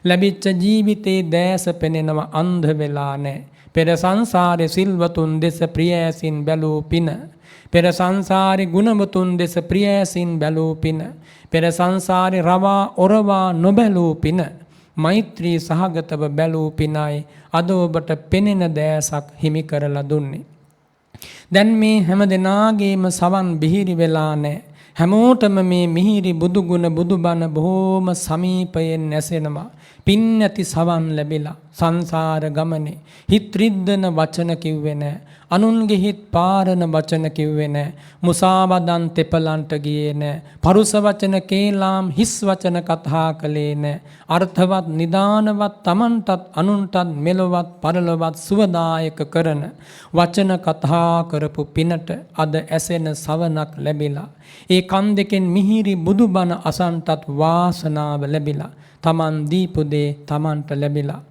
ලැබිච්ච ජීවිතේ දැස පෙනෙනව අන්ධ වෙලා නැහැ. පෙර සංසාරේ සිල්වතුන් දෙස ප්‍රියෑසින් බැලූ පින. පෙර සංසාරේ ගුණවතුන් දෙස ප්‍රියෑසින් බැලූ පින. පෙර සංසාරේ රවා ඔරවා නොබැලූ පින. මෛත්‍රී සහගතව බැලූ පිනයි අද ඔබට පෙනෙන දැසක් හිමි කරලා දුන්නේ. දැන් මේ හැම දෙනාගේම සවන් බිහිරි වෙලා නැහැ. හැමෝටම මේ මිහිරි බුදුගුණ බුදුබණ බොහෝම සමීපයෙන් ඇසෙනවා. පින් නැති සවන් ලැබිලා සංසාර ගමනේ හිත රිද්දන වචන කිව්වේ නැහැ. අනුන්ගේ හිත් පාරන වචන කිව්වේ නැහැ. මුසාවදන් තෙපලන්ට ගියේ නැහැ. පරුස වචන කේලාම් හිස් වචන කතා කළේ නැහැ. අර්ථවත් නිදානවත් තමන්ටත් අනුන්ටත් මෙලොවත් පරලොවත් සුවදායක කරන වචන කතා කරපු පිනට අද ඇසෙන සවනක් ලැබිලා ඒ කන් දෙකෙන් මිහිරි බුදුබණ අසන්ටත් වාසනාව ලැබිලා තමන් දීපු දේ තමන්ට ලැබිලා